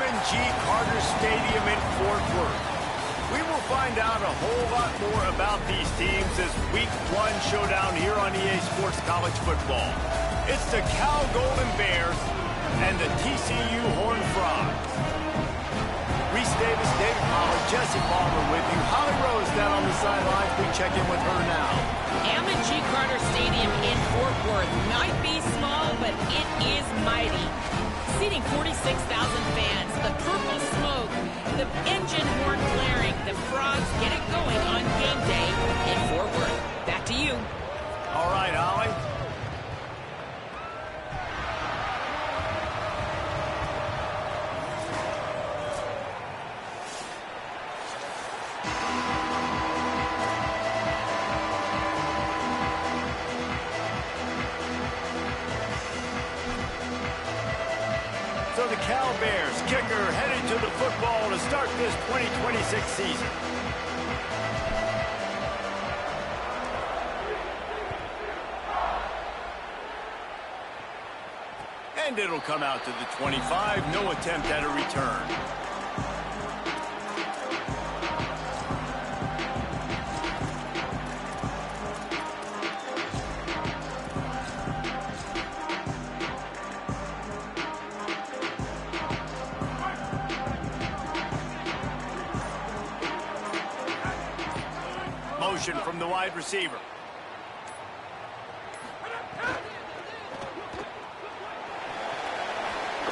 M&G Carter Stadium in Fort Worth. We will find out a whole lot more about these teams as Week 1 showdown here on EA Sports College Football. It's the Cal Golden Bears and the TCU Horned Frogs. Reese Davis, David Pollard, Jesse Palmer with you. Holly Rose down on the sidelines. We check in with her now. M&G Carter Stadium in Fort Worth might be small, but it is mighty. Seating 46,000 fans, the purple smoke, the engine horn blaring, the Frogs get it going on game day in Fort Worth. Back to you. All right, Holly. So the Cal Bears kicker headed to the football to start this 2026 season. And it'll come out to the 25. No attempt at a return. Motion from the wide receiver.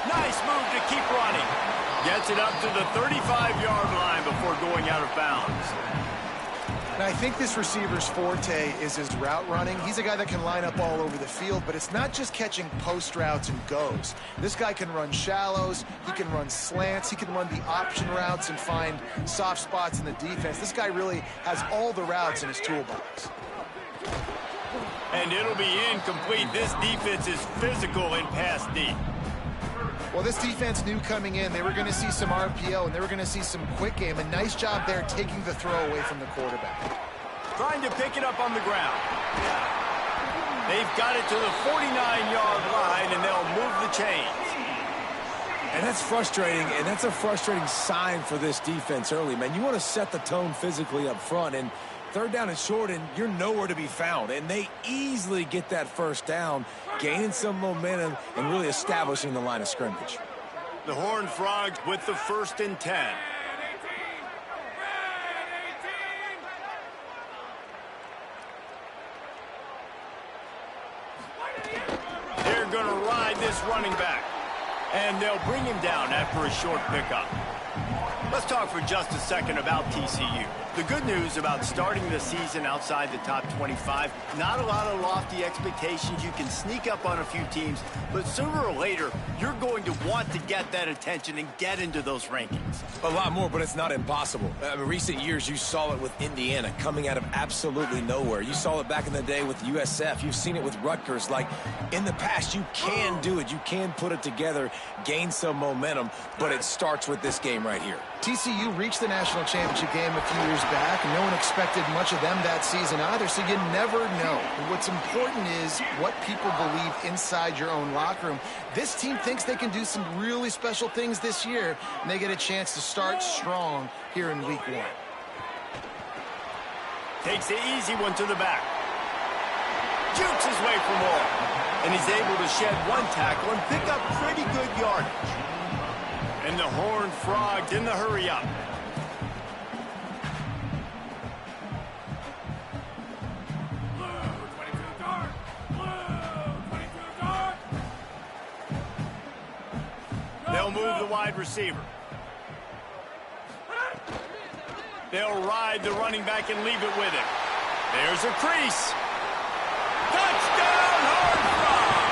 Nice move to keep running. Gets it up to the 35-yard line before going out of bounds. Now, I think this receiver's forte is his route running. He's a guy that can line up all over the field, but it's not just catching post routes and goes. This guy can run shallows, he can run slants, he can run the option routes and find soft spots in the defense. This guy really has all the routes in his toolbox. And it'll be incomplete. This defense is physical in pass deep. Well, this defense knew coming in they were going to see some RPO and they were going to see some quick game. A nice job there taking the throw away from the quarterback. Trying to pick it up on the ground. They've got it to the 49-yard line, and they'll move the chains. And that's frustrating, and that's a frustrating sign for this defense early, man. You want to set the tone physically up front, and third down and short, and you're nowhere to be found. And they easily get that first down, gaining some momentum and really establishing the line of scrimmage. The Horned Frogs with the 1st and 10. They're going to ride this running back. And they'll bring him down after a short pickup. Let's talk for just a second about TCU. The good news about starting the season outside the top 25, not a lot of lofty expectations. You can sneak up on a few teams, but sooner or later, you're going to want to get that attention and get into those rankings. A lot more, but it's not impossible. In recent years, you saw it with Indiana coming out of absolutely nowhere. You saw it back in the day with USF. You've seen it with Rutgers. Like, in the past, you can do it. You can put it together, gain some momentum, but it starts with this game right here. TCU reached the national championship game a few years back, and no one expected much of them that season either, so you never know. And what's important is what people believe inside your own locker room. This team thinks they can do some really special things this year, and they get a chance to start strong here in Week 1. Takes the easy one to the back. Jukes his way for more. And he's able to shed one tackle and pick up pretty good yardage. And the Horned Frogs in the hurry up. They'll move the wide receiver. They'll ride the running back and leave it with him. There's a crease. Touchdown, Horned Frogs!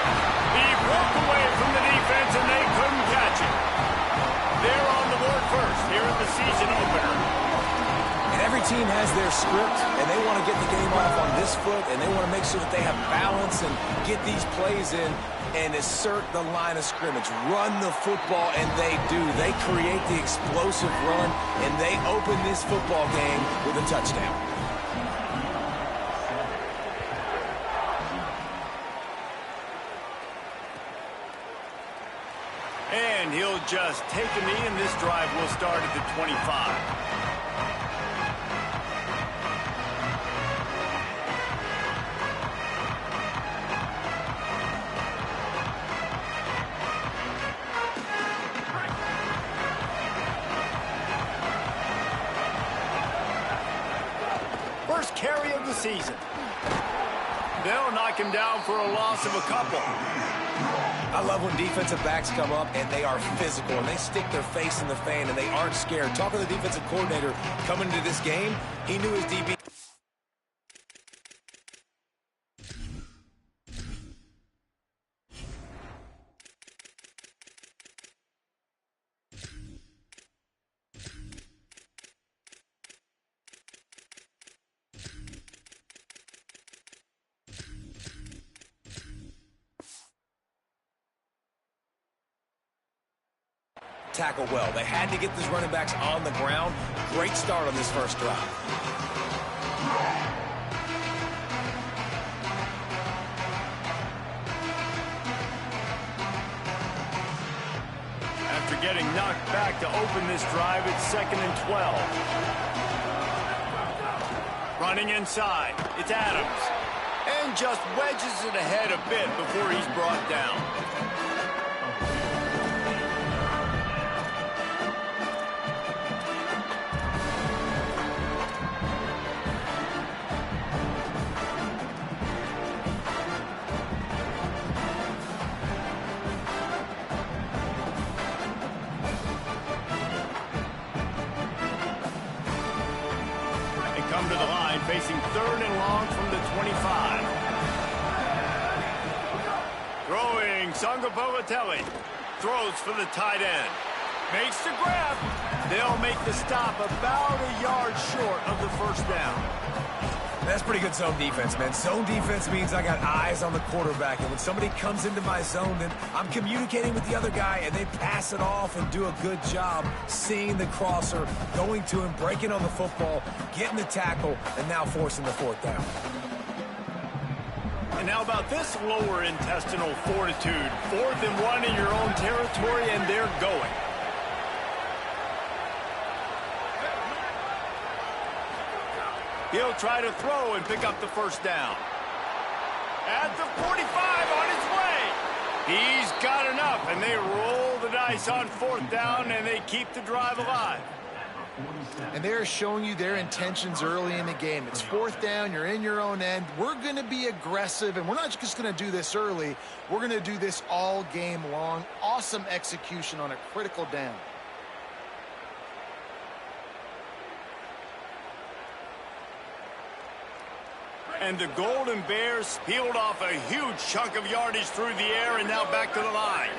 He broke away from the defense and they couldn't catch it. They're on the board first here in the season opener. And every team has their script, and they want to get the game off on this foot, and they want to make sure that they have balance and get these plays in and assert the line of scrimmage. Run the football, and they do. They create the explosive run, and they open this football game with a touchdown. And he'll just take a knee, and this drive will start at the 25. First carry of the season. They'll knock him down for a loss of a couple. I love when defensive backs come up and they are physical and they stick their face in the fan and they aren't scared. Talking to the defensive coordinator coming into this game, he knew his DB. Tackle well. They had to get these running backs on the ground. Great start on this first drive. After getting knocked back to open this drive, it's 2nd and 12. Running inside, it's Adams. And just wedges it ahead a bit before he's brought down. Come to the line, facing 3rd and long from the 25. Throwing, Sangapavatelli. Throws for the tight end. Makes the grab. They'll make the stop about a yard short of the first down. That's pretty good zone defense, man. Zone defense means I got eyes on the quarterback, and when somebody comes into my zone, then I'm communicating with the other guy, and they pass it off and do a good job seeing the crosser, going to him, breaking on the football, getting the tackle, and now forcing the 4th down. And how about this lower intestinal fortitude? 4th and 1 in your own territory, and they're going. He'll try to throw and pick up the first down. At the 45 on his way. He's got enough, and they roll the dice on 4th down, and they keep the drive alive. And they're showing you their intentions early in the game. It's 4th down, you're in your own end. We're going to be aggressive, and we're not just going to do this early. We're going to do this all game long. Awesome execution on a critical down. And the Golden Bears peeled off a huge chunk of yardage through the air and now back to the line.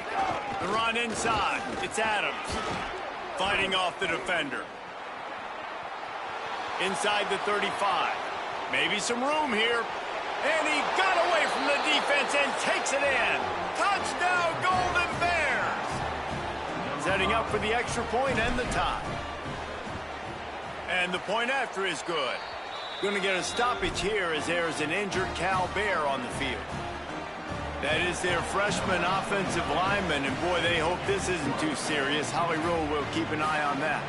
The run inside. It's Adams fighting off the defender. Inside the 35. Maybe some room here. And he got away from the defense and takes it in. Touchdown, Golden Bears! Setting up for the extra point and the tie. And the point after is good. Going to get a stoppage here as there's an injured Cal Bear on the field. That is their freshman offensive lineman, and boy, they hope this isn't too serious. Holly Rowe will keep an eye on that.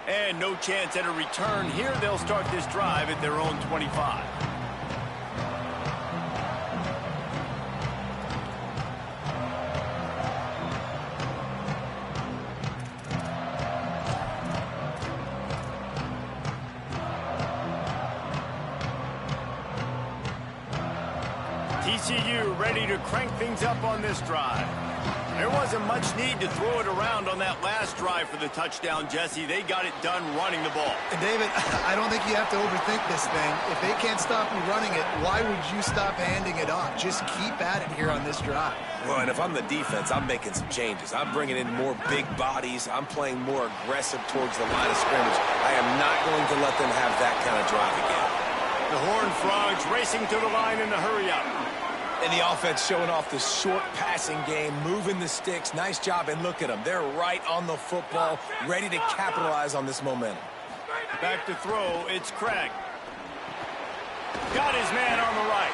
And no chance at a return here. They'll start this drive at their own 25. TCU ready to crank things up on this drive. There wasn't much need to throw it around on that last drive for the touchdown, Jesse. They got it done running the ball. And David, I don't think you have to overthink this thing. If they can't stop you running it, why would you stop handing it off? Just keep at it here on this drive. Well, and if I'm the defense, I'm making some changes. I'm bringing in more big bodies. I'm playing more aggressive towards the line of scrimmage. I am not going to let them have that kind of drive again. The Horned Frogs racing to the line in the hurry-up. And the offense showing off the short passing game, moving the sticks. Nice job, and look at them. They're right on the football, ready to capitalize on this momentum. Back to throw, it's Craig. Got his man on the right.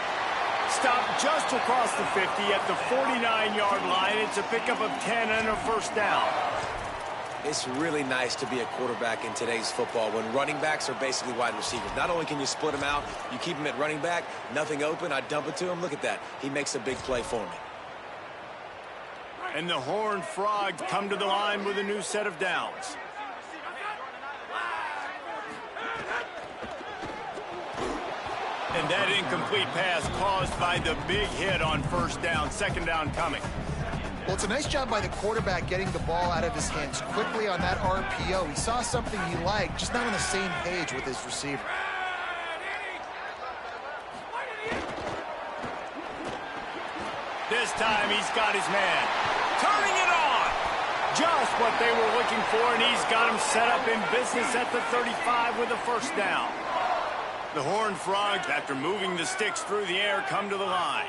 Stopped just across the 50 at the 49-yard line. It's a pickup of 10 and a first down. It's really nice to be a quarterback in today's football when running backs are basically wide receivers. Not only can you split them out, you keep them at running back, nothing open, I dump it to him. Look at that. He makes a big play for me. And the Horned Frogs come to the line with a new set of downs. And that incomplete pass caused by the big hit on first down. Second down coming. Well, it's a nice job by the quarterback getting the ball out of his hands quickly on that RPO. He saw something he liked, just not on the same page with his receiver. This time he's got his man. Turning it on. Just what they were looking for, and he's got him set up in business at the 35 with a first down. The Horned Frogs, after moving the sticks through the air, come to the line.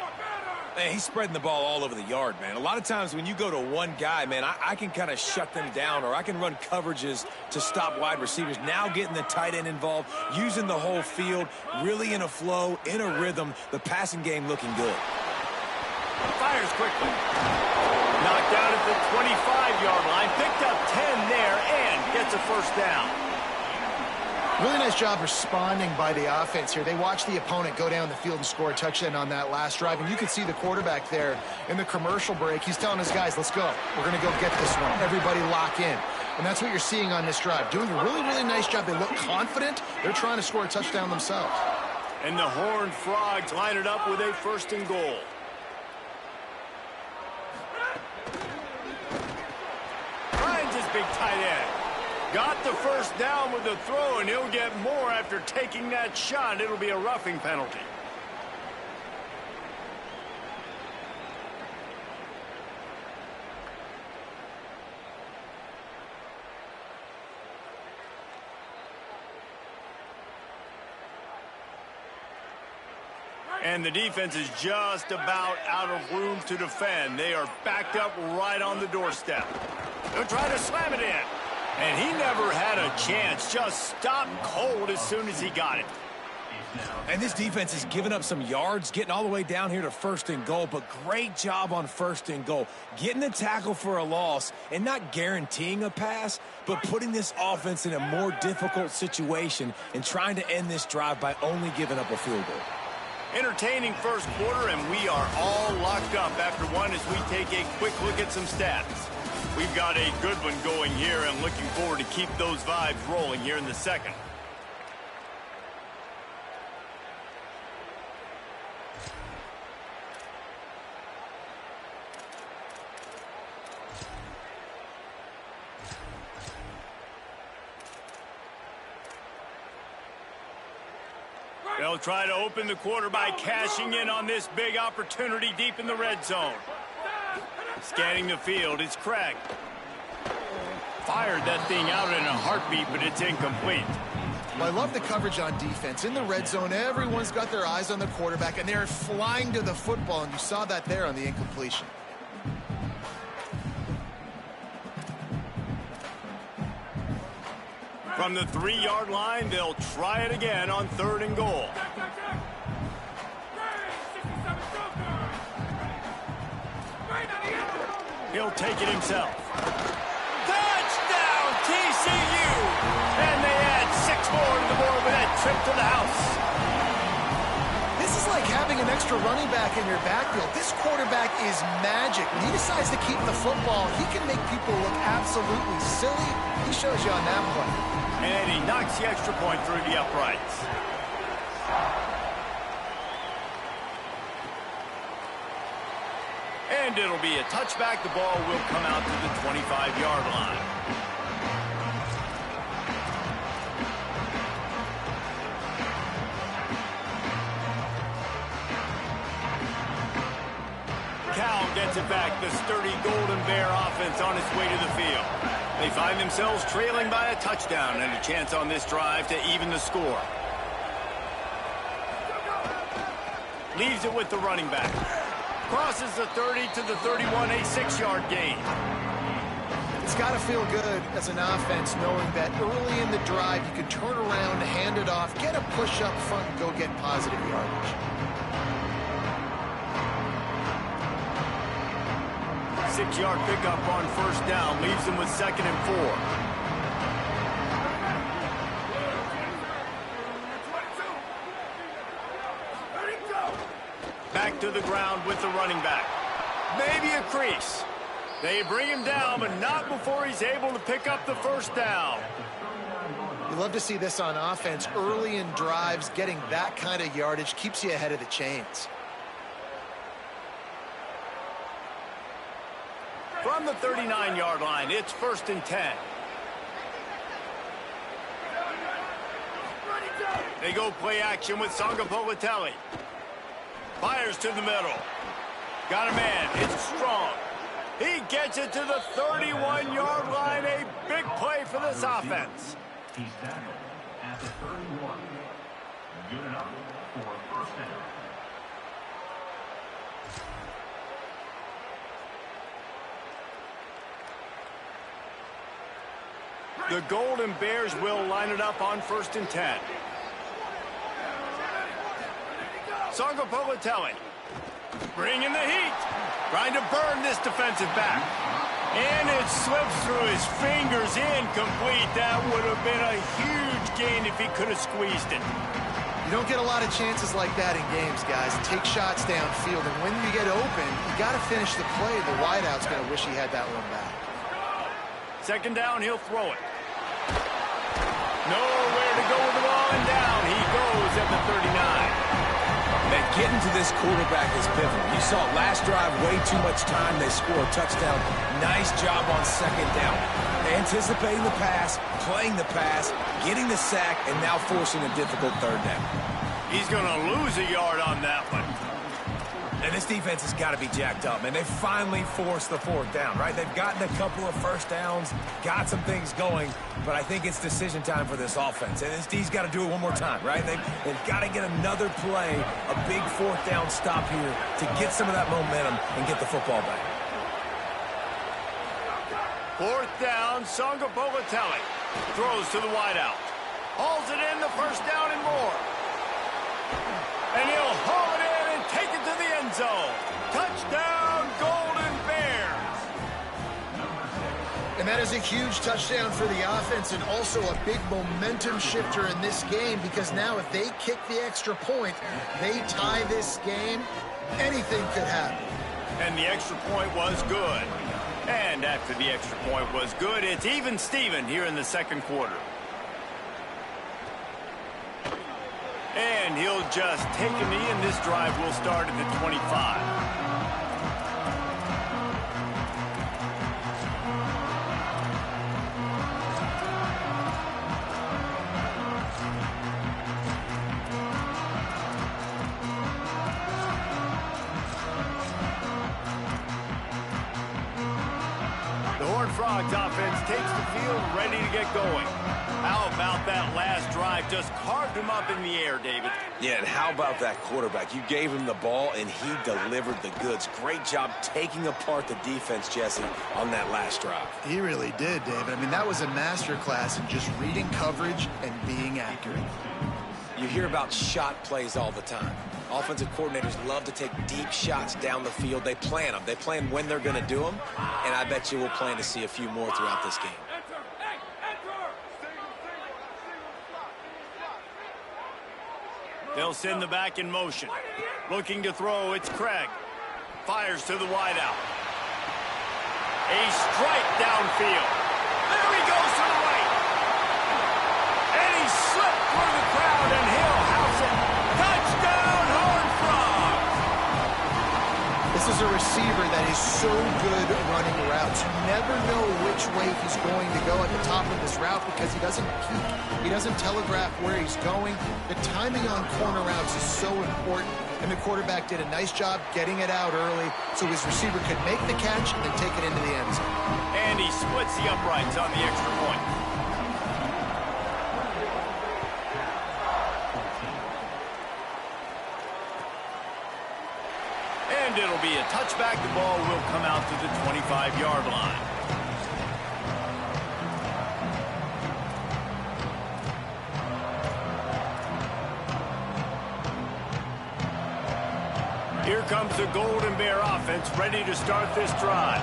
Man, he's spreading the ball all over the yard, man. A lot of times when you go to one guy, man, I can kind of shut them down, or I can run coverages to stop wide receivers. Now getting the tight end involved, using the whole field, really in a flow, in a rhythm, the passing game looking good. Fires quickly. Knocked out at the 25-yard line, picked up 10 there, and gets a first down. Really nice job responding by the offense here. They watched the opponent go down the field and score a touchdown on that last drive. And you could see the quarterback there in the commercial break. He's telling his guys, let's go. We're going to go get this one. Everybody lock in. And that's what you're seeing on this drive. Doing a really, really nice job. They look confident. They're trying to score a touchdown themselves. And the Horned Frogs line it up with a first and goal. Finds his big tight end. Got the first down with the throw, and he'll get more after taking that shot. It'll be a roughing penalty. And the defense is just about out of room to defend. They are backed up right on the doorstep. They'll try to slam it in. And he never had a chance. Just stopped cold as soon as he got it. And this defense has given up some yards, getting all the way down here to first and goal, but great job on first and goal. Getting the tackle for a loss and not guaranteeing a pass, but putting this offense in a more difficult situation and trying to end this drive by only giving up a field goal. Entertaining first quarter, and we are all locked up after one as we take a quick look at some stats. We've got a good one going here, and looking forward to keep those vibes rolling here in the second. They'll try to open the quarter by cashing in on this big opportunity deep in the red zone. Scanning the field, it's Craig. Fired that thing out in a heartbeat, but it's incomplete. Well, I love the coverage on defense. In the red zone, everyone's got their eyes on the quarterback, and they're flying to the football, and you saw that there on the incompletion. From the 3-yard line, they'll try it again on third and goal. He'll take it himself. Touchdown, TCU! And they add 6 more to the board with that trip to the house. This is like having an extra running back in your backfield. This quarterback is magic. When he decides to keep the football, he can make people look absolutely silly. He shows you on that play. And he knocks the extra point through the uprights. And it'll be a touchback. The ball will come out to the 25-yard line. Cal gets it back. The sturdy Golden Bear offense on its way to the field. They find themselves trailing by a touchdown and a chance on this drive to even the score. Leaves it with the running back. Crosses the 30 to the 31, a 6-yard gain. It's got to feel good as an offense knowing that early in the drive you can turn around, hand it off, get a push up front, and go get positive yardage. 6-yard pickup on first down leaves them with 2nd and 4. Back to the ground with the running back. Maybe a crease. They bring him down, but not before he's able to pick up the first down. You love to see this on offense. Early in drives, getting that kind of yardage keeps you ahead of the chains. From the 39-yard line, it's 1st and 10. They go play action with Sangapolitelli. Fires to the middle. Got a man. It's Strong. He gets it to the 31-yard line. A big play for this offense. He's tackled at the 31. Good enough for a first down. The Golden Bears will line it up on 1st and 10. Sangapolitelli bringing the heat. Trying to burn this defensive back. And it slips through his fingers, incomplete. That would have been a huge gain if he could have squeezed it. You don't get a lot of chances like that in games, guys. Take shots downfield, and when you get open, you got to finish the play. The wideout's going to wish he had that one back. 2nd down, he'll throw it. Nowhere to go with the ball, and down he goes at the 39. Man, getting to this quarterback is pivotal. You saw last drive, way too much time. They score a touchdown. Nice job on 2nd down. Anticipating the pass, playing the pass, getting the sack, and now forcing a difficult 3rd down. He's going to lose a yard on that one. And this defense has got to be jacked up, man. They finally forced the 4th down, right? They've gotten a couple of first downs, got some things going, but I think it's decision time for this offense. And this D's got to do it one more time, right? They've got to get another play, a big 4th down stop here to get some of that momentum and get the football back. 4th down, Sangapolitelli throws to the wideout. Hauls it in, the 1st down and more. And he'll haul it in and take it to the end zone. Touchdown, Golden Bears. And that is a huge touchdown for the offense and also a big momentum shifter in this game, because now if they kick the extra point, they tie this game, anything could happen. And the extra point was good. And after the extra point was good, it's even Steven here in the 2nd quarter. And he'll just take a knee, and this drive will start at the 25. The Horned Frogs offense takes the field, ready to get going. How about that last drive? Just carved him up in the air, David. Yeah, and how about that quarterback? You gave him the ball, and he delivered the goods. Great job taking apart the defense, Jesse, on that last drive. He really did, David. I mean, that was a masterclass in just reading coverage and being accurate. You hear about shot plays all the time. Offensive coordinators love to take deep shots down the field. They plan them. They plan when they're going to do them, and I bet you we'll plan to see a few more throughout this game. They'll send the back in motion. Looking to throw, it's Craig. Fires to the wideout. A strike downfield. There he goes to the right. And he slipped through the crowd, and he'll house it. Touchdown, Horned Frogs! This is a receiver that is so good at running routes. You never know which way he's going to go at the top of this route because he doesn't peek. He doesn't telegraph where he's going. The timing on corner routes is so important, and the quarterback did a nice job getting it out early so his receiver could make the catch and then take it into the end zone. And he splits the uprights on the extra point. And it'll be a touchback. The ball will come out to the 25-yard line. comes the Golden Bear offense ready to start this drive.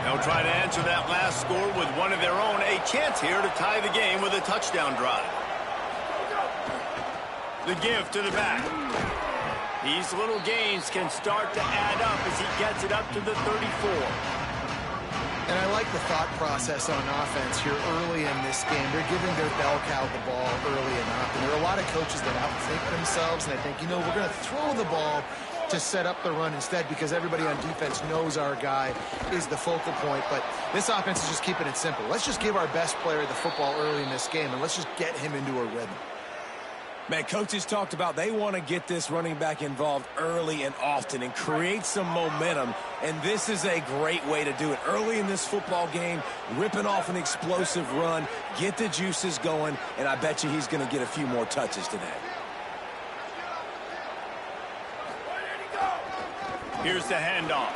They'll try to answer that last score with one of their own. A chance here to tie the game with a touchdown drive. The give to the back. These little gains can start to add up as he gets it up to the 34. And I like the thought process on offense here early in this game. They're giving their bell cow the ball early enough. And there are a lot of coaches that outthink themselves, and they think, you know, we're going to throw the ball to set up the run instead because everybody on defense knows our guy is the focal point. But this offense is just keeping it simple. Let's just give our best player the football early in this game, and let's just get him into a rhythm. Man, coaches talked about they want to get this running back involved early and often and create some momentum, and this is a great way to do it. Early in this football game, ripping off an explosive run, get the juices going, and I bet you he's going to get a few more touches today. Here's the handoff.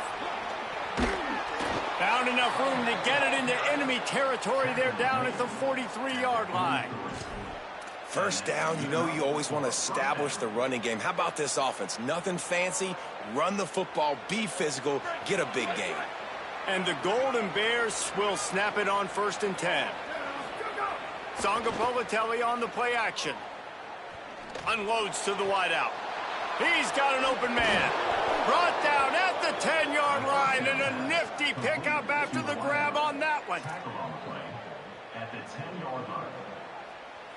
Found enough room to get it into enemy territory. They're down at the 43-yard line. First down, you know you always want to establish the running game. How about this offense? Nothing fancy. Run the football, be physical, get a big gain. And the Golden Bears will snap it on 1st and 10. Songapolatelli on the play action. Unloads to the wideout. He's got an open man. Brought down at the 10-yard line, and a nifty pickup after the grab on that one. Tackle on the play at the 10-yard line.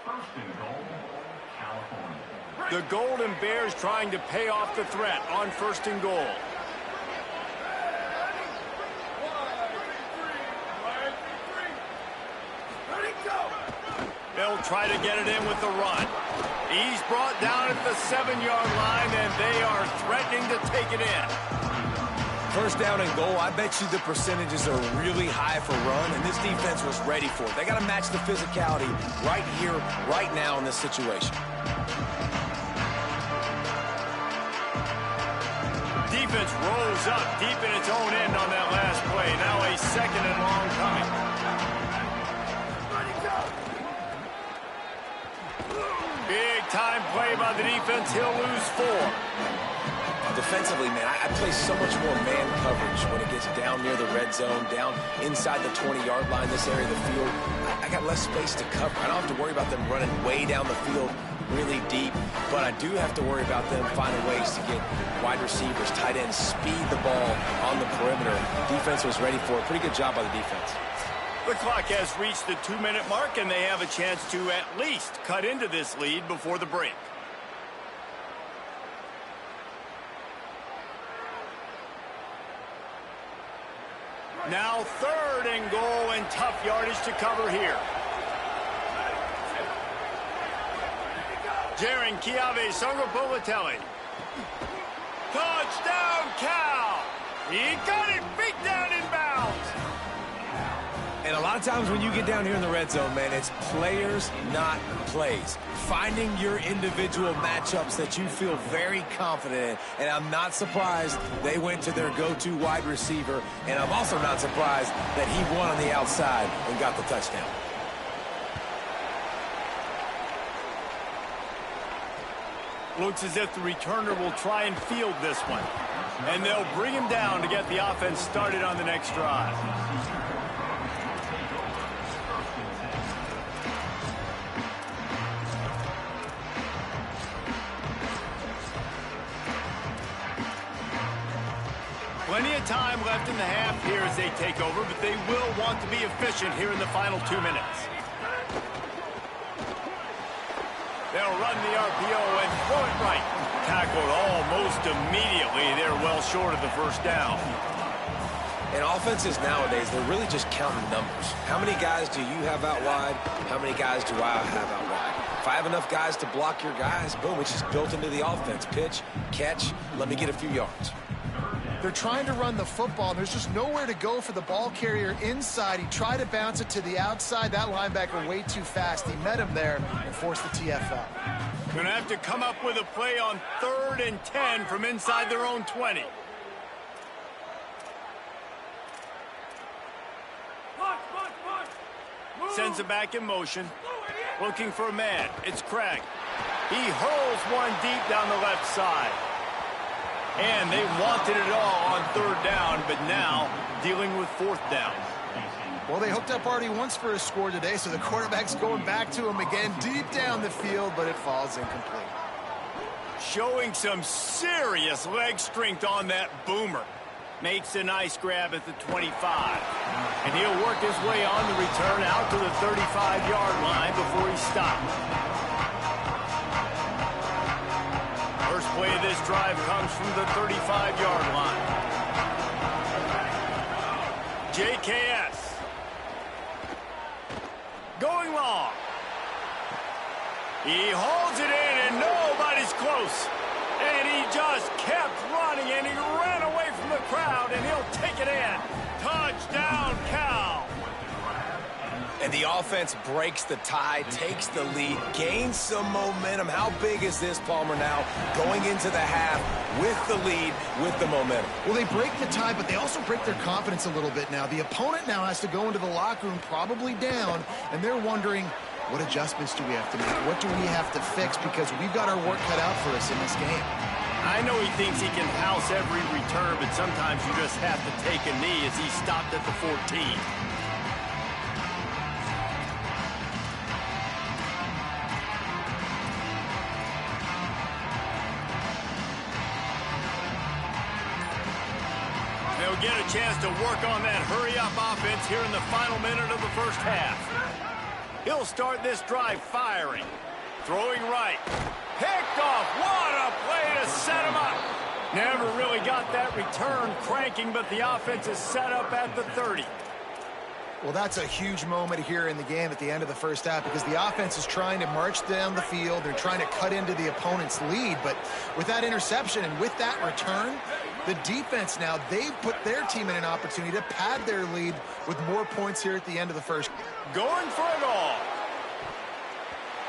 First and goal, California. The Golden Bears trying to pay off the threat on 1st and goal. They'll try to get it in with the run. He's brought down at the 7-yard line, and they are threatening to take it in. First down and goal, I bet you the percentages are really high for run, and this defense was ready for it. They got to match the physicality right here, right now in this situation. Defense rose up deep in its own end on that last play. Now a 2nd and long coming. Big time play by the defense. He'll lose 4. Defensively, man, I play so much more man coverage when it gets down near the red zone, down inside the 20-yard line, this area of the field. I got less space to cover. I don't have to worry about them running way down the field really deep, but I do have to worry about them finding ways to get wide receivers, tight ends, speed the ball on the perimeter. Defense was ready for it. Pretty good job by the defense. The clock has reached the 2-minute mark, and they have a chance to at least cut into this lead before the break. Now 3rd and goal, and tough yardage to cover here. Jaron Chiave Songapolatelli. Touchdown, Cal! He got it beat down in bounds. And a lot of times when you get down here in the red zone, man, it's players, not plays. Finding your individual matchups that you feel very confident in. And I'm not surprised they went to their go-to wide receiver. And I'm also not surprised that he won on the outside and got the touchdown. Looks as if the returner will try and field this one. And they'll bring him down to get the offense started on the next drive. Plenty of time left in the half here as they take over, but they will want to be efficient here in the final 2 minutes. They'll run the RPO and throw it right. Tackled almost immediately. They're well short of the first down. And offenses nowadays, they're really just counting numbers. How many guys do you have out wide? How many guys do I have out wide? If I have enough guys to block your guys, boom, it's just built into the offense. Pitch, catch, let me get a few yards. They're trying to run the football, and there's just nowhere to go for the ball carrier inside. He tried to bounce it to the outside. That linebacker way too fast. He met him there and forced the TFL. Going to have to come up with a play on 3rd and 10 from inside their own 20. Sends it back in motion. Looking for a man. It's Craig. He hurls one deep down the left side. And they wanted it all on 3rd down, but now dealing with 4th down. Well, they hooked up already once for a score today, so the quarterback's going back to him again deep down the field, but it falls incomplete. Showing some serious leg strength on that boomer. Makes a nice grab at the 25. And he'll work his way on the return out to the 35-yard line before he stops. First play of this drive comes from the 35-yard line. JKS. Going long. He holds it in, and nobody's close. And he just kept running, and he ran away from the crowd, and he'll take it in. Touchdown, Cal. And the offense breaks the tie, takes the lead, gains some momentum. How big is this, Palmer, now going into the half with the lead, with the momentum? Well, they break the tie, but they also break their confidence a little bit now. The opponent now has to go into the locker room probably down, and they're wondering, what adjustments do we have to make? What do we have to fix? Because we've got our work cut out for us in this game. I know he thinks he can house every return, but sometimes you just have to take a knee as he stopped at the 14. They'll get a chance to work on that hurry-up offense here in the final minute of the first half. He'll start this drive firing. Throwing right. Picked off. What a play to set him up. Never really got that return cranking, but the offense is set up at the 30. Well, that's a huge moment here in the game at the end of the first half because the offense is trying to march down the field. They're trying to cut into the opponent's lead, but with that interception and with that return, the defense now, they've put their team in an opportunity to pad their lead with more points here at the end of the first. Going for it all.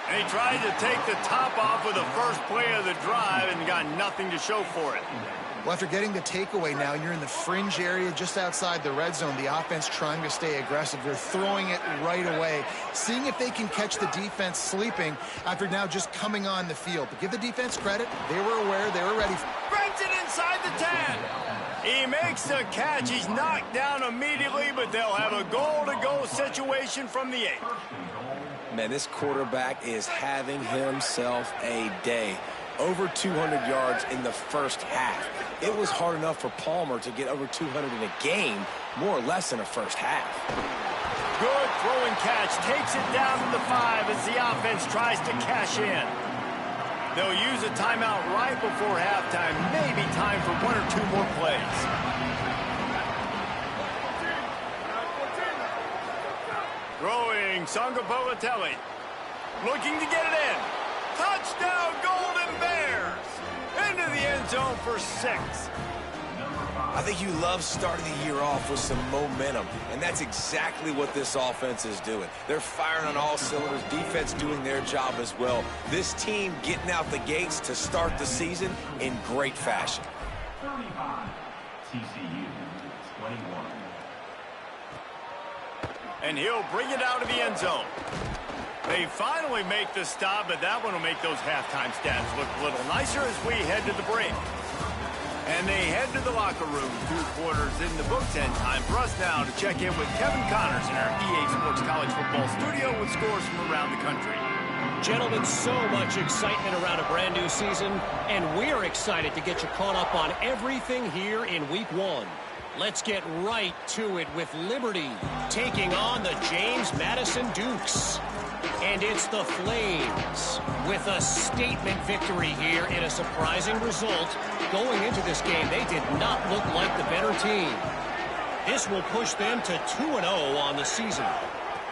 And he tried to take the top off with the first play of the drive and got nothing to show for it. Well, after getting the takeaway now, you're in the fringe area just outside the red zone. The offense trying to stay aggressive. They're throwing it right away, seeing if they can catch the defense sleeping after now just coming on the field. But give the defense credit. They were aware. They were ready. Grabs it inside the 10. He makes the catch. He's knocked down immediately, but they'll have a goal-to-go situation from the 8. Man, this quarterback is having himself a day. Over 200 yards in the first half. It was hard enough for Palmer to get over 200 in a game, more or less in a first half. Good throwing catch. Takes it down to the 5 as the offense tries to cash in. They'll use a timeout right before halftime. Maybe time for 1 or 2 more plays. Throwing Sangapolatelli. Looking to get it in. Touchdown, Golden Bears! Into the end zone for 6. I think you love starting the year off with some momentum, and that's exactly what this offense is doing. They're firing on all cylinders, defense doing their job as well. This team getting out the gates to start the season in great fashion. 35, TCU, 21. And he'll bring it out of the end zone. They finally make the stop, but that one will make those halftime stats look a little nicer as we head to the break. And they head to the locker room, 2 quarters in the books, and time for us now to check in with Kevin Connors in our EA Sports College Football studio with scores from around the country. Gentlemen, so much excitement around a brand new season, and we're excited to get you caught up on everything here in Week 1. Let's get right to it with Liberty taking on the James Madison Dukes. And it's the Flames with a statement victory here in a surprising result. Going into this game, they did not look like the better team. This will push them to 2-0 on the season.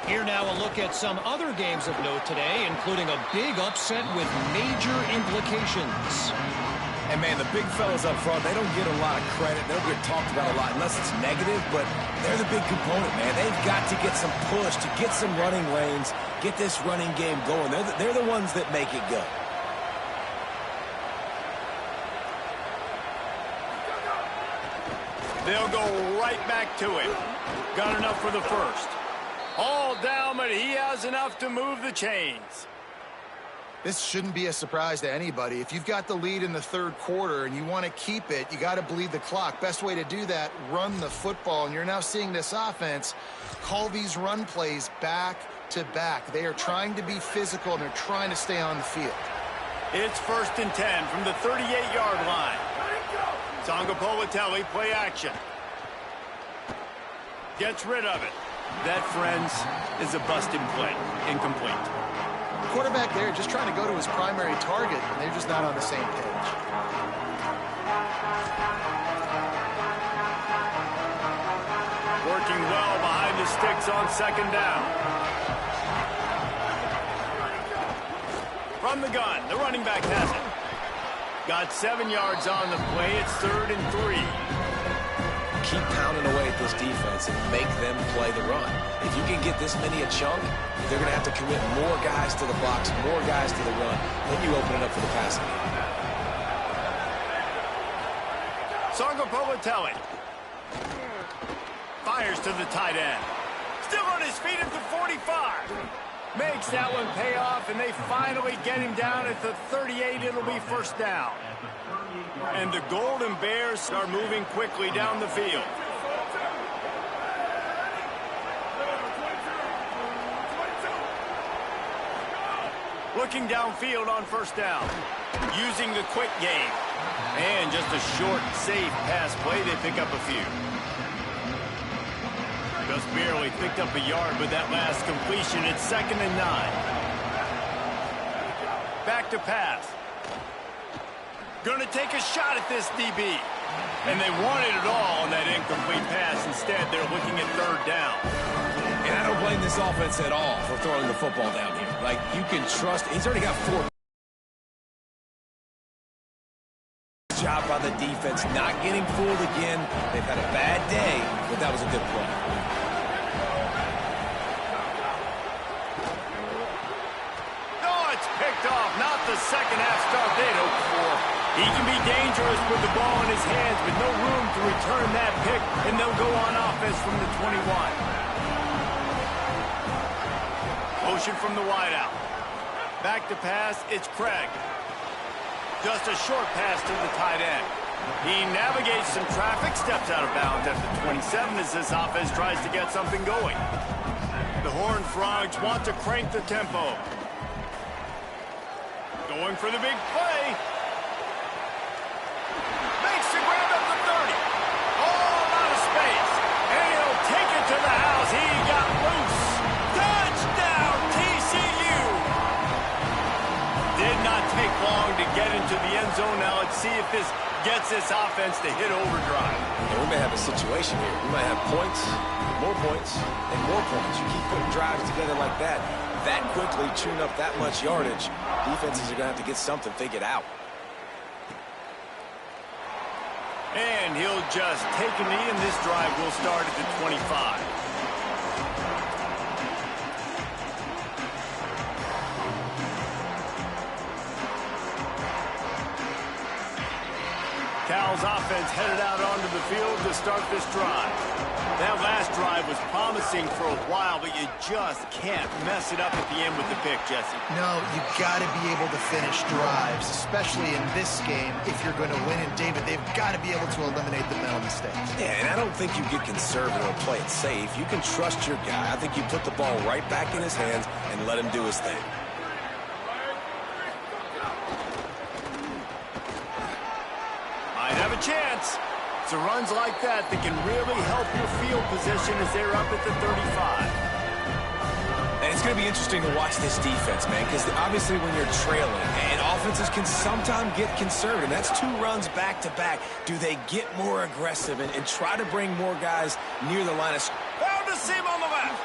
Here now a look at some other games of note today, including a big upset with major implications. And, man, the big fellas up front, they don't get a lot of credit. They don't get talked about a lot unless it's negative, but they're the big component, man. They've got to get some push, to get some running lanes, get this running game going. They're the ones that make it go. They'll go right back to it. Got enough for the first. All down, but he has enough to move the chains. This shouldn't be a surprise to anybody. If you've got the lead in the third quarter and you want to keep it, you got to bleed the clock. Best way to do that, run the football. And you're now seeing this offense call these run plays back to back. They are trying to be physical, and they're trying to stay on the field. It's 1st and 10 from the 38-yard line. Tonga play action. Gets rid of it. That, friends, is a busted play. Incomplete. Quarterback there just trying to go to his primary target, and they're just not on the same page. Working well behind the sticks on 2nd down. From the gun, the running back has it. Got 7 yards on the play. It's 3rd and 3. Keep pounding away at this defense and make them play the run. If you can get this many a chunk, they're going to have to commit more guys to the box, more guys to the run. Then you open it up for the passing game. Tonga fires to the tight end. Still on his feet at the 45. Makes that one pay off, and they finally get him down at the 38. It'll be 1st down. And the Golden Bears are moving quickly down the field. Looking downfield on 1st down. Using the quick game. And just a short, safe pass play. They pick up a few. Just barely picked up a yard with that last completion. It's 2nd and 9. Back to pass. Gonna take a shot at this DB. And they wanted it all on that incomplete pass. Instead, they're looking at 3rd down. And I don't blame this offense at all for throwing the football down here. Like, you can trust. He's already got 4. Job by the defense, not getting fooled again. They've had a bad day, but that was a good play. Off, not the second half start they'd hoped for. He can be dangerous with the ball in his hands, but no room to return that pick, and they'll go on offense from the 21. Motion from the wideout. Back to pass, it's Craig. Just a short pass to the tight end. He navigates some traffic, steps out of bounds at the 27 as this offense tries to get something going. The Horned Frogs want to crank the tempo. Going for the big play. Makes the grab up the 30. All out of space. And he'll take it to the house. He got loose. Touchdown, TCU. Did not take long to get into the end zone. Now let's see if this gets this offense to hit overdrive. And we may have a situation here. We might have points, and more points. You keep putting drives together like that quickly, chewing up that much yardage, defenses are going to have to get something figured out. And he'll just take a knee, and this drive will start at the 25. Cal's offense headed out onto the field to start this drive. That last drive was promising for a while, but you just can't mess it up at the end with the pick, Jesse. No, you got to be able to finish drives, especially in this game. If you're going to win, and David, they've got to be able to eliminate the mental mistakes. Yeah, and I don't think you get conservative or play it safe. You can trust your guy. I think you put the ball right back in his hands and let him do his thing. Might have a chance. It's runs like that that can really help your field position as they're up at the 35. And it's going to be interesting to watch this defense, man, because obviously when you're trailing, and offenses can sometimes get conservative. That's 2 runs back-to-back. Do they get more aggressive and try to bring more guys near the line of scrimmage? Found a seam on the left.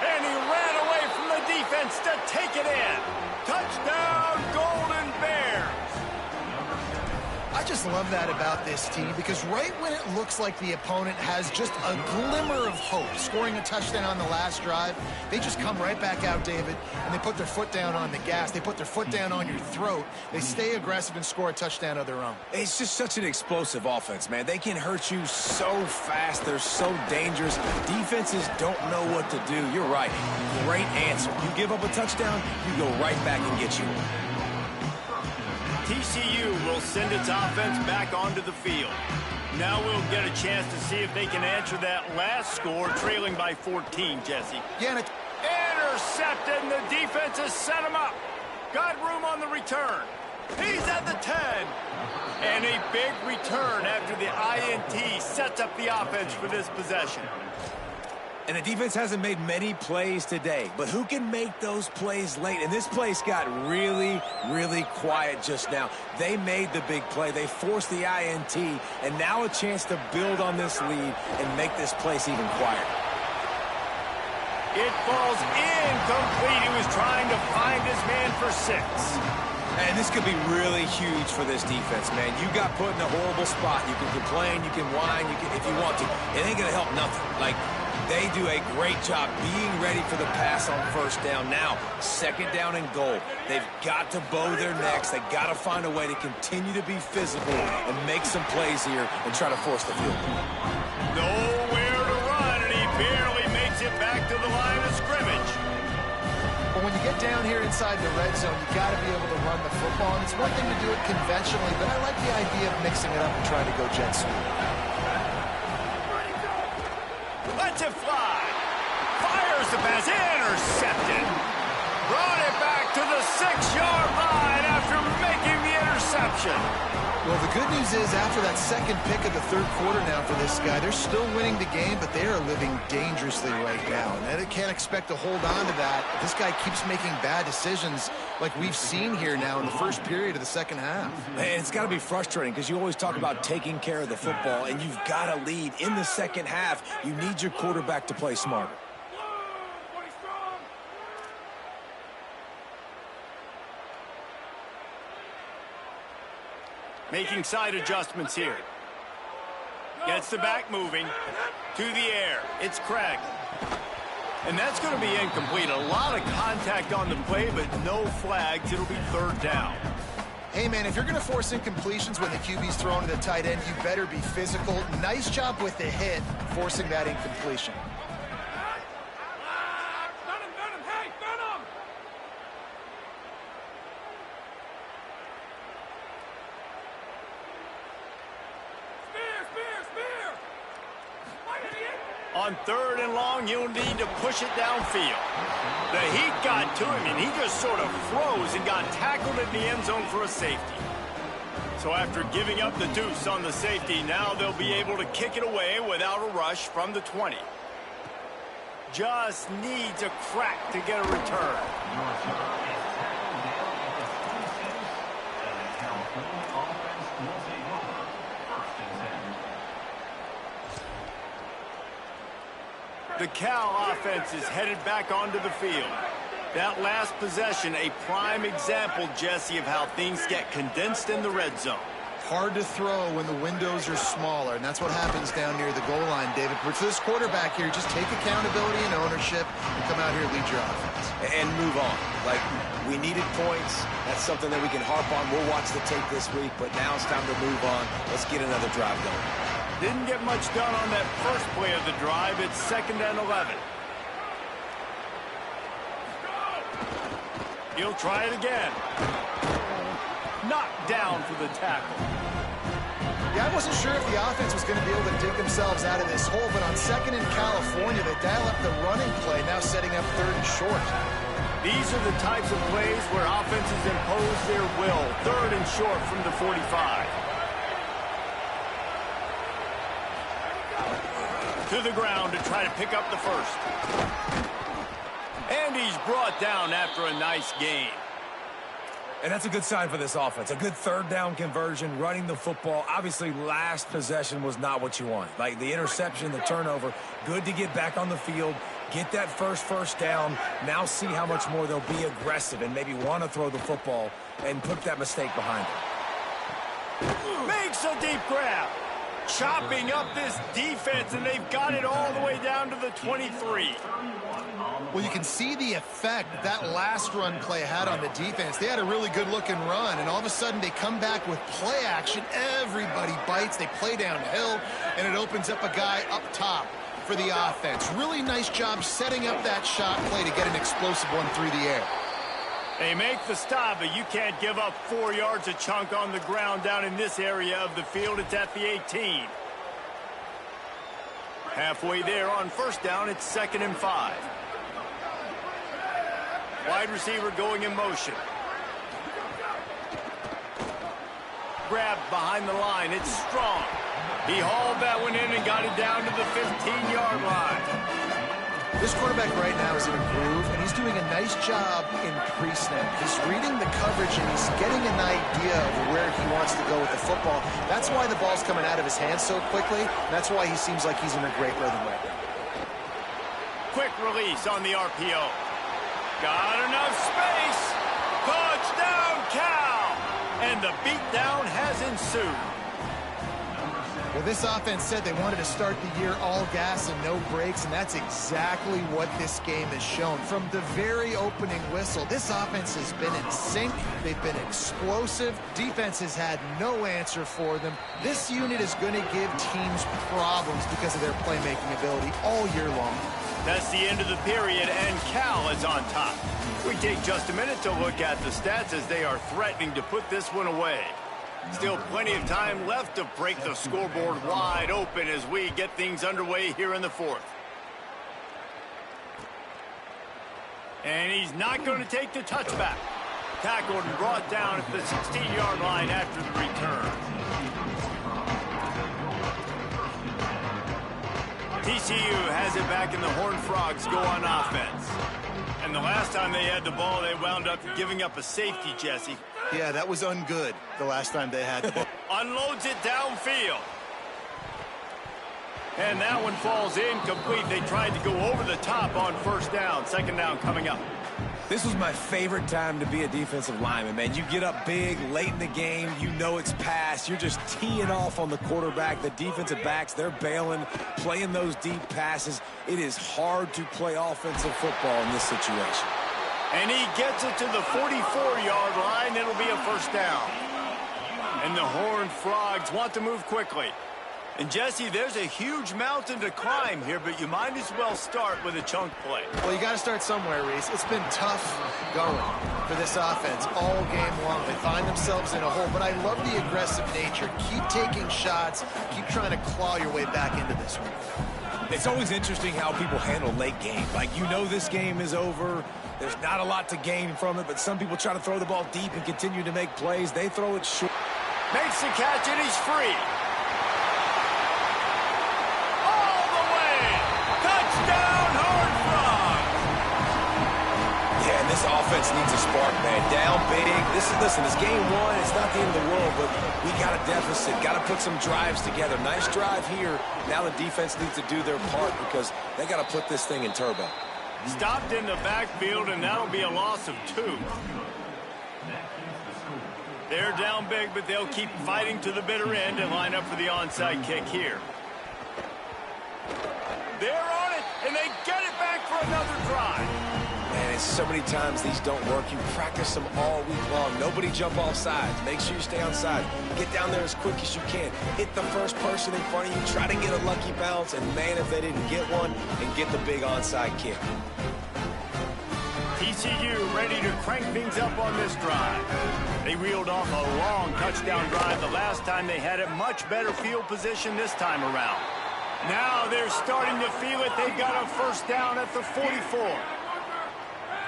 And he ran away from the defense to take it in. Touchdown, Golden Bears. I just love that about this team, because right when it looks like the opponent has just a glimmer of hope, scoring a touchdown on the last drive, they just come right back out, David, and they put their foot down on the gas. They put their foot down on your throat. They stay aggressive and score a touchdown of their own. It's just such an explosive offense, man. They can hurt you so fast. They're so dangerous. Defenses don't know what to do. You're right. Great answer. You give up a touchdown, you go right back and get you one. TCU will send its offense back onto the field. Now we'll get a chance to see if they can answer that last score, trailing by 14, Jesse. Yeah, Intercepted, and the defense has set him up. Got room on the return. He's at the 10. And a big return after the INT sets up the offense for this possession. And the defense hasn't made many plays today, but who can make those plays late? And this place got really, really quiet just now. They made the big play. They forced the INT, and now a chance to build on this lead and make this place even quieter. It falls incomplete. He was trying to find his man for 6. And this could be really huge for this defense, man. You got put in a horrible spot. You can complain, you can whine, if you want to. It ain't going to help nothing. Like, they do a great job being ready for the pass on first down. Now, second down and goal. They've got to bow their necks. They've got to find a way to continue to be physical and make some plays here and try to force the field goal. Nowhere to run, and he barely makes it back to the line of scrimmage. but when you get down here inside the red zone, you got to be able to run the football. And it's one thing to do it conventionally, but I like the idea of mixing it up and trying to go jet sweep. Lets it fly. Fires the pass. Intercepted. Brought it back to the 6-yard line after making the interception. Well, the good news is after that second pick of the third quarter now for this guy, they're still winning the game, but they are living dangerously right now. And they can't expect to hold on to that. This guy keeps making bad decisions like we've seen here now in the first period of the second half. Man, it's got to be frustrating because you always talk about taking care of the football, and you've got to lead in the second half. You need your quarterback to play smarter. Making side adjustments here. Gets the back moving. To the air. It's Craig. And that's going to be incomplete. A lot of contact on the play, but no flags. It'll be third down. Hey, man, if you're going to force incompletions when the QB's thrown to the tight end, you better be physical. Nice job with the hit, forcing that incompletion. On third and long, you'll need to push it downfield. The heat got to him, and he just sort of froze and got tackled in the end zone for a safety. So after giving up the deuce on the safety, now they'll be able to kick it away without a rush from the 20. Just needs a crack to get a return. The Cal offense is headed back onto the field. That last possession, a prime example, Jesse, of how things get condensed in the red zone. Hard to throw when the windows are smaller, and that's what happens down near the goal line, David. But for this quarterback here, just take accountability and ownership and come out here and lead your offense. And move on. Like, we needed points. That's something that we can harp on. We'll watch the tape this week, but now it's time to move on. Let's get another drive going. Didn't get much done on that first play of the drive. It's 2nd and 11. He'll try it again. Knocked down for the tackle. Yeah, I wasn't sure if the offense was going to be able to dig themselves out of this hole, but on 2nd in California, they dial up the running play, now setting up 3rd and short. These are the types of plays where offenses impose their will. 3rd and short from the 45. To the ground to try to pick up the first. And he's brought down after a nice gain. And that's a good sign for this offense. A good third down conversion, running the football. Obviously, last possession was not what you want. Like the interception, the turnover. Good to get back on the field, get that first down. Now see how much more they'll be aggressive and maybe want to throw the football and put that mistake behind them. Makes a deep grab. Chopping up this defense, and they've got it all the way down to the 23. Well, you can see the effect that last run play had on the defense. They had a really good-looking run, and all of a sudden they come back with play action. Everybody bites. They play downhill, and it opens up a guy up top for the offense. Really nice job setting up that shot play to get an explosive one through the air. They make the stop, but you can't give up 4 yards a chunk on the ground down in this area of the field. It's at the 18. Halfway there on first down, it's 2nd and 5. Wide receiver going in motion. Grab behind the line. It's Strong. He hauled that one in and got it down to the 15-yard line. This quarterback right now is in a groove, and he's doing a nice job in pre-snap. He's reading the coverage, and he's getting an idea of where he wants to go with the football. That's why the ball's coming out of his hands so quickly. That's why he seems like he's in a great rhythm right now. Quick release on the RPO. Got enough space. Touchdown, Cal! And the beatdown has ensued. Well, this offense said they wanted to start the year all gas and no brakes, and that's exactly what this game has shown. From the very opening whistle, this offense has been in sync. They've been explosive. Defense has had no answer for them. This unit is going to give teams problems because of their playmaking ability all year long. That's the end of the period, and Cal is on top. We take just a minute to look at the stats as they are threatening to put this one away. Still plenty of time left to break the scoreboard wide open as we get things underway here in the 4th. And he's not going to take the touchback. Tackled and brought down at the 16-yard line after the return. TCU has it back, and the Horned Frogs go on offense. And the last time they had the ball, they wound up giving up a safety, Jesse. Yeah, that was ungood the last time they had the ball. Unloads it downfield. And that one falls incomplete. They tried to go over the top on first down. 2nd down coming up. This was my favorite time to be a defensive lineman, man. You get up big late in the game. You know it's past. You're just teeing off on the quarterback. The defensive backs, they're bailing, playing those deep passes. It is hard to play offensive football in this situation. And he gets it to the 44-yard line. It'll be a first down. And the Horned Frogs want to move quickly. And, Jesse, there's a huge mountain to climb here, but you might as well start with a chunk play. Well, you got to start somewhere, Reese. It's been tough going for this offense all game long. They find themselves in a hole, but I love the aggressive nature. Keep taking shots. Keep trying to claw your way back into this one. It's always interesting how people handle late game. Like, you know this game is over. There's not a lot to gain from it, but some people try to throw the ball deep and continue to make plays. They throw it short. Makes the catch, and he's free. All the way. Touchdown, Horned Frogs. Yeah, and this offense needs a spark, man. Down big. Listen, it's game one. It's not the end of the world, but we got a deficit. Got to put some drives together. Nice drive here. Now the defense needs to do their part because they got to put this thing in turbo. Stopped in the backfield, and that'll be a loss of 2. They're down big, but they'll keep fighting to the bitter end and line up for the onside kick here. They're on it, and they get it back for another drive. Man, it's so many times these don't work. You practice them all week long. Nobody jump off sides. Make sure you stay on side. Get down there as quick as you can. Hit the first person in front of you. Try to get a lucky bounce, and, man, if they didn't get one, and get the big onside kick. TCU ready to crank things up on this drive. They reeled off a long touchdown drive the last time they had it. Much better field position this time around. Now they're starting to feel it. They've got a first down at the 44.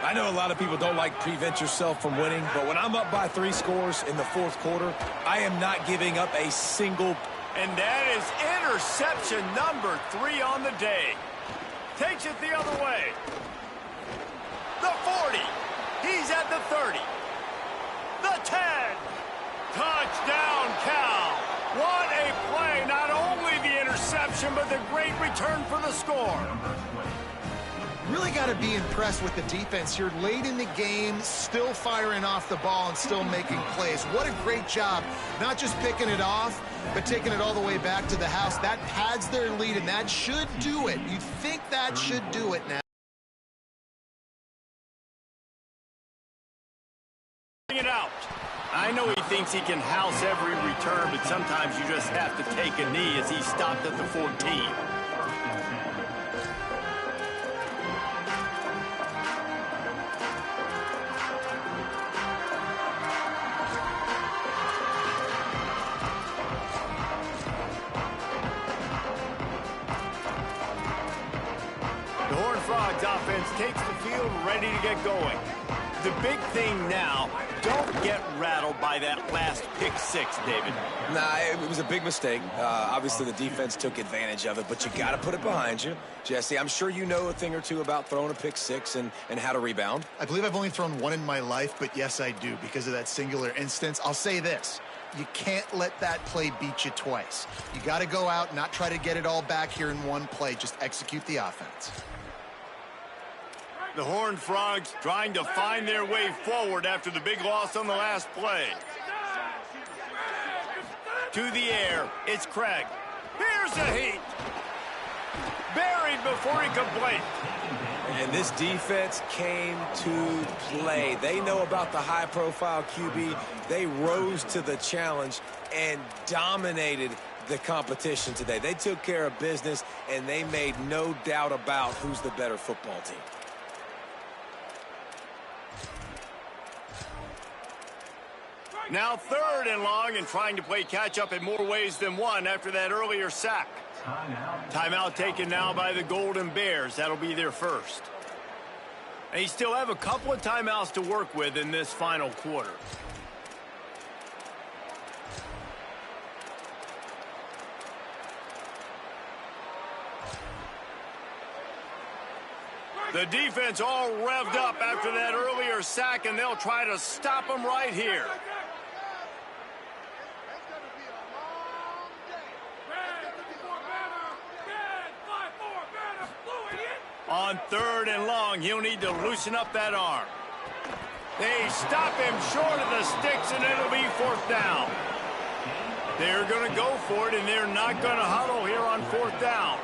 I know a lot of people don't like prevent yourself from winning, but when I'm up by 3 scores in the 4th quarter, I am not giving up a single. And that is interception number 3 on the day. Takes it the other way. The 40. He's at the 30. The 10. Touchdown, Cal. What a play. Not only the interception, but the great return for the score. Really got to be impressed with the defense here. Late in the game, still firing off the ball and still making plays. What a great job. Not just picking it off, but taking it all the way back to the house. That pads their lead, and that should do it. You'd think that should do it now. Bring it out. I know he thinks he can house every return, but sometimes you just have to take a knee as he stopped at the 14. The Horned Frogs offense takes the field, ready to get going. The big thing now, don't get rattled by that last pick six, David. Nah, it was a big mistake. Obviously, the defense took advantage of it, but you got to put it behind you. Jesse, I'm sure you know a thing or two about throwing a pick six and how to rebound. I believe I've only thrown one in my life, but yes, I do because of that singular instance. I'll say this. You can't let that play beat you twice. You got to go out, not try to get it all back here in one play. Just execute the offense. The Horned Frogs trying to find their way forward after the big loss on the last play. To the air, it's Craig. Here's the heat. Buried before he could blink. And this defense came to play. They know about the high-profile QB. They rose to the challenge and dominated the competition today. They took care of business, and they made no doubt about who's the better football team. Now 3rd and long and trying to play catch-up in more ways than one after that earlier sack. Timeout taken now by the Golden Bears. That'll be their first. They still have a couple of timeouts to work with in this final quarter. The defense all revved up after that earlier sack, and they'll try to stop them right here. On 3rd and long, he'll need to loosen up that arm. They stop him short of the sticks, and it'll be 4th down. They're going to go for it, and they're not going to huddle here on 4th down.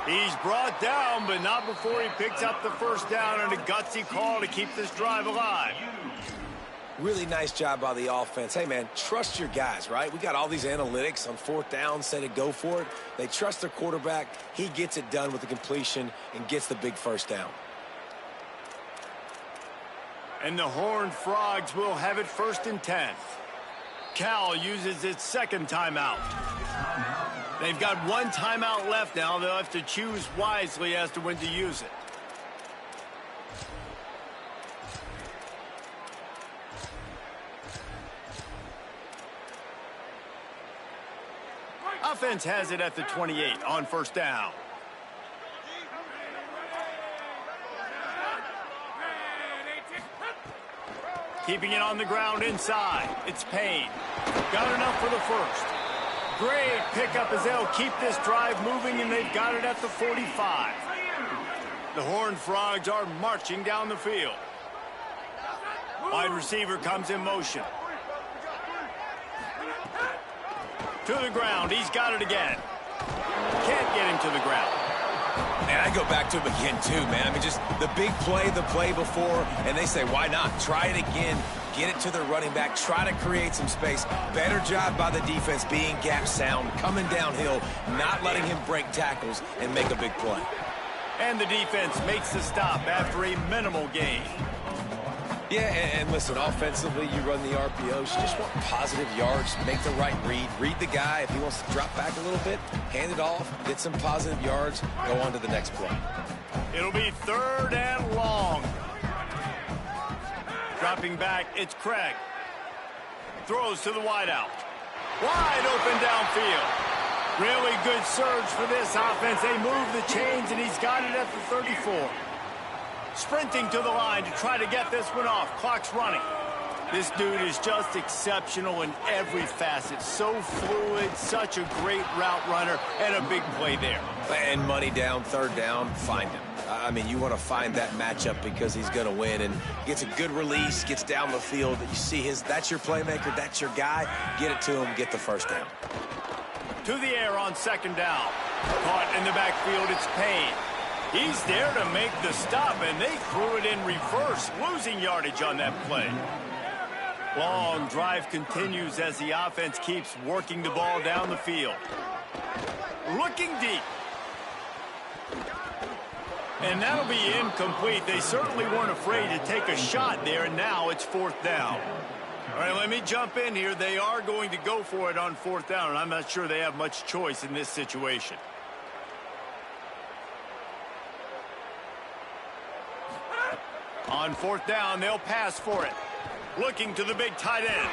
He's brought down, but not before he picks up the 1st down, and a gutsy call to keep this drive alive. Really nice job by the offense. Hey, man, trust your guys, right? We got all these analytics on 4th down, say to go for it. They trust their quarterback. He gets it done with the completion and gets the big 1st down. And the Horned Frogs will have it 1st and 10. Cal uses its 2nd timeout. They've got one timeout left now. They'll have to choose wisely as to when to use it. Offense has it at the 28 on 1st down. Keeping it on the ground inside. It's Payne. Got enough for the 1st. Great pickup as they'll keep this drive moving, and they've got it at the 45. The Horned Frogs are marching down the field. Wide receiver comes in motion. To the ground. He's got it again. Can't get him to the ground. Man, I go back to him again, too, man. I mean, just the big play, the play before, and they say, why not? Try it again. Get it to their running back. Try to create some space. Better job by the defense being gap sound, coming downhill, not letting him break tackles and make a big play. And the defense makes the stop after a minimal gain. Yeah, and listen, offensively, you run the RPOs. You just want positive yards, make the right read. Read the guy. If he wants to drop back a little bit, hand it off, get some positive yards, go on to the next play. It'll be 3rd and long. Dropping back, it's Craig. Throws to the wideout. Wide open downfield. Really good surge for this offense. They move the chains, and he's got it at the 34. Sprinting to the line to try to get this one off. Clock's running. This dude is just exceptional in every facet. So fluid, such a great route runner, and a big play there. And money down, third down, find him. I mean, you want to find that matchup because he's going to win, and gets a good release, gets down the field. You see that's your playmaker, that's your guy. Get it to him, get the first down. To the air on second down. Caught in the backfield, it's Payne. He's there to make the stop, and they threw it in reverse, losing yardage on that play. Long drive continues as the offense keeps working the ball down the field. Looking deep. And that'll be incomplete. They certainly weren't afraid to take a shot there, and now it's fourth down. All right, let me jump in here. They are going to go for it on fourth down, and I'm not sure they have much choice in this situation. On fourth down, they'll pass for it. Looking to the big tight end.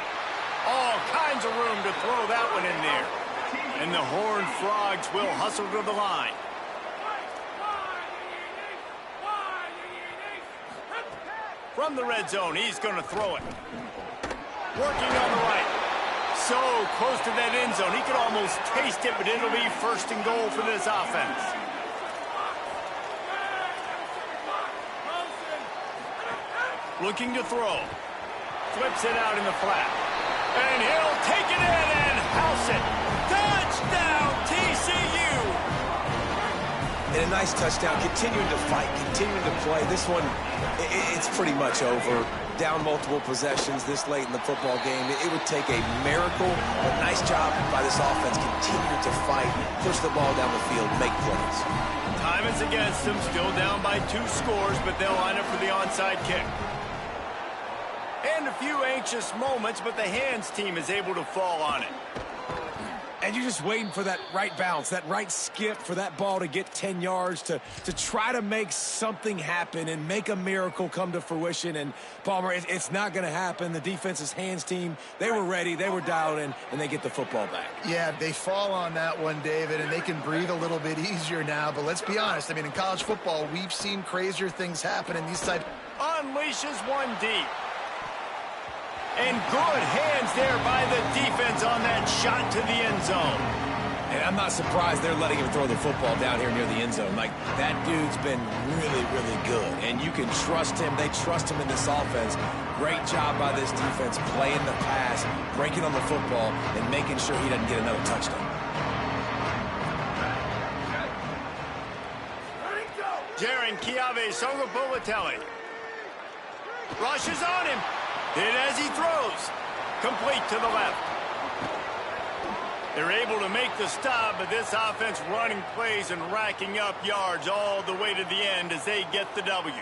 All kinds of room to throw that one in there. And the Horned Frogs will hustle to the line. From the red zone, he's going to throw it. Working on the right. So close to that end zone. He could almost taste it, but it'll be first and goal for this offense. Looking to throw. Flips it out in the flat. And he'll take it in and house it. Touchdown, TCU! And a nice touchdown. Continuing to fight, continuing to play. This one, it's pretty much over. Down multiple possessions this late in the football game. It would take a miracle, but nice job by this offense. Continuing to fight, push the ball down the field, make plays. Time is against them. Still down by 2 scores, but they'll line up for the onside kick. And a few anxious moments, but the hands team is able to fall on it. And you're just waiting for that right bounce, that right skip for that ball to get 10 yards to try to make something happen and make a miracle come to fruition. And, Palmer, it's not going to happen. The defense's hands team, they were ready, they were dialed in, and they get the football back. Yeah, they fall on that one, David, and they can breathe a little bit easier now. But let's be honest, I mean, in college football, we've seen crazier things happen in these types. Unleashes one deep. And good hands there by the defense on that shot to the end zone. And I'm not surprised they're letting him throw the football down here near the end zone. Like, that dude's been really, really good. And you can trust him. They trust him in this offense. Great job by this defense playing the pass, breaking on the football, and making sure he doesn't get another touchdown. Jaron Chiave Songapolatelli rushes on him. Hit as he throws. Complete to the left. They're able to make the stop, but this offense running plays and racking up yards all the way to the end as they get the W.